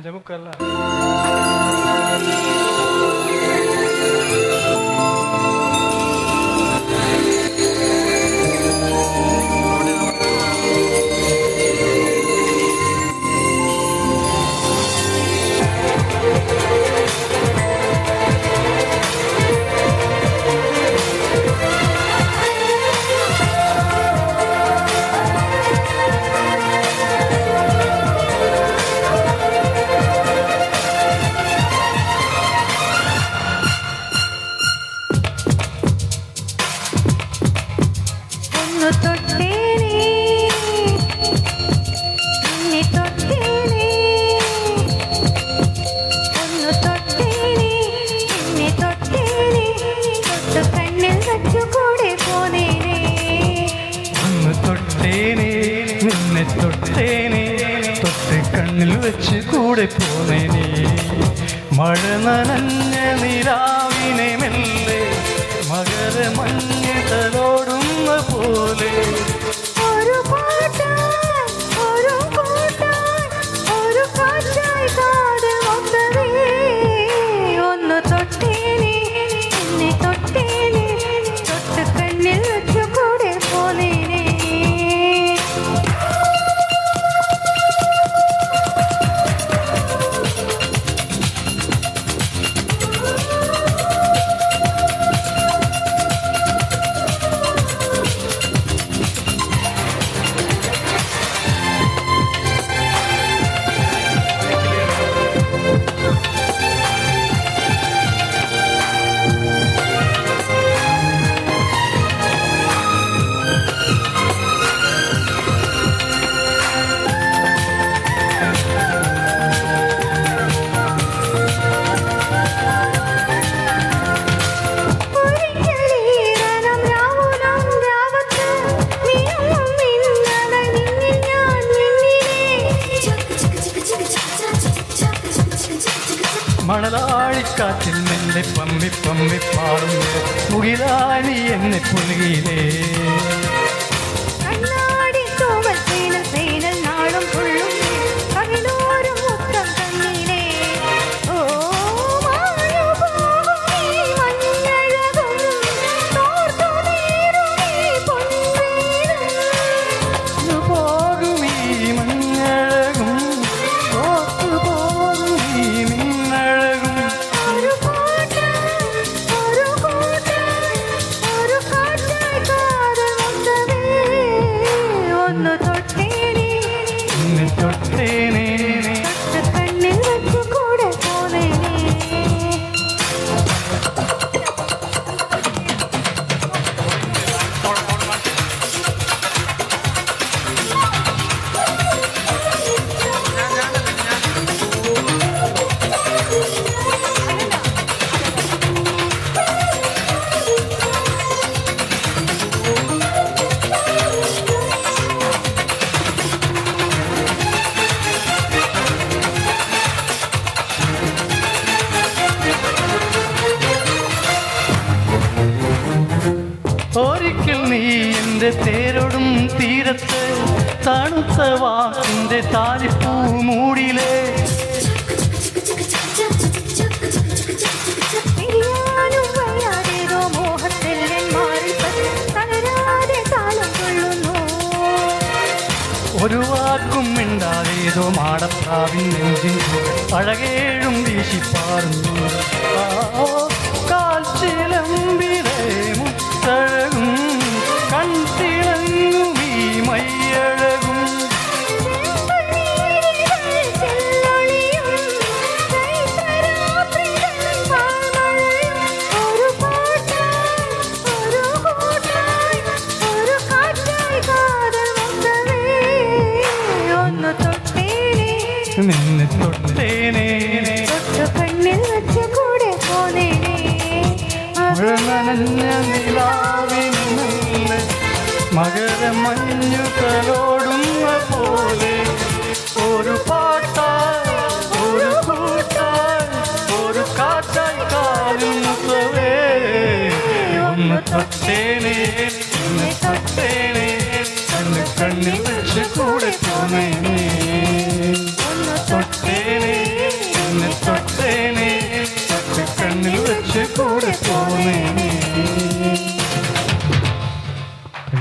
5:45. കണ്ണിൽ വെച്ച് കൂടെ പോന്നേനെ മഴ നനഞ്ഞ നിലാവിനെ മെല്ലെ മകര മഞ്ഞ തലോടുന്ന പോലെ മണലാഴിക്കാറ്റിൽ മെല്ലെ പമ്മി പമ്മി പാടുന്നു മുകിലാണി എന്നെ പുലുകിലേ ഒരിക്കൽ നീ എൻ്റെ തേരോടും തീരത്ത് തണുത്ത വാക്കിൻ്റെ താലിപ്പൂ മൂടിലേ ഒരു വാക്കും മിണ്ടാതേതോ മാടപ്രാവിൻ നെഞ്ചിൻ അഴകേഴും വീശിപ്പാറുന്നു കാൽച്ചിലമ്പിലെ മുത്തഴകും കൺതിളങ്ങും ഈ മയ്യഴകും നിന്നെ തൊട്ടേനെ കണ്ണിൽ വെച്ച് കൂടെ പോന്നേനെ നനഞ്ഞ നിലാവിനെ മകര മഞ്ഞു തലോടുന്ന പോലെ ഒരു പാട്ടായി ഒരു കൂട്ടായി ഒരു കാറ്റായി കാലുമുത്തവേ ഒന്ന് തൊട്ടേനെ കണ്ണിൽ വെച്ച് കൂടെ പോന്നേനെ